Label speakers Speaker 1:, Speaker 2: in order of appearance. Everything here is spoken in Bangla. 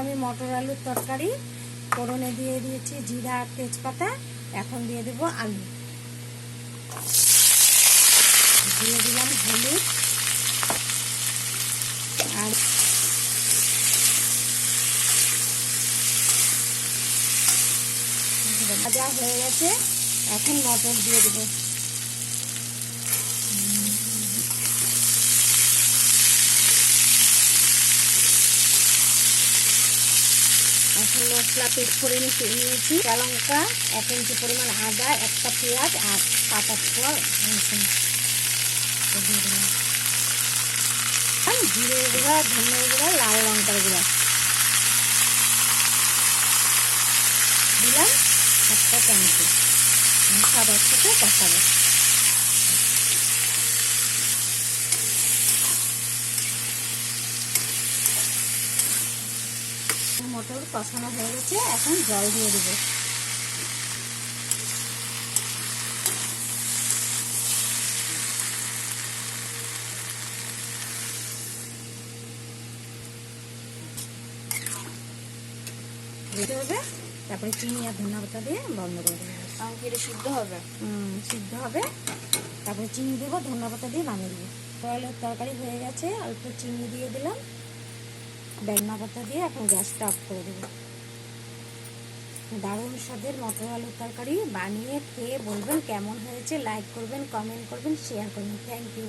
Speaker 1: আমি মটর আলুর তরকারি ফোড়নে দিয়ে দিয়েছি জিরা আর তেজপাতা। এখন দিয়ে দেব আলু, দিয়ে দিলাম হলুদ আর ভাজা হয়ে গেছে। এখন মটর দিয়ে দেবো। এখন মশলা পেস্ট করে নিয়েছি কাঁচা লঙ্কা, 1 ইঞ্চি পরিমাণ আদা, একটা পেঁয়াজ আর 7-8 কোয়া রসুন দিয়ে দিলাম। জিরে গুঁড়া, ধনে গুঁড়া, লাল লঙ্কার গুঁড়া দিলাম 1 চামচ। সব একসাথে কষাবো। মটর কষানো হয়ে গেছে, এখন জল দিয়ে দেবো। হবে, তারপরে চিনি আর ধনিয়া পাতা দিয়ে বন্ধ করে দেবো।
Speaker 2: এটা সিদ্ধ হবে?
Speaker 1: সিদ্ধ হবে, তারপরে চিনি দেবো, ধনিয়া পাতা দিয়ে নামিয়ে দেবো। আলুর তরকারি হয়ে গেছে, অল্প চিনি দিয়ে দিলাম, ধনিয়া পাতা দিয়ে এখন গ্যাসটা অফ করে দেবো। দারুণ স্বাদের মটর আলুর তরকারি বানিয়ে খেয়ে বলবেন কেমন হয়েছে। লাইক করবেন, কমেন্ট করবেন, শেয়ার করবেন। Thank you.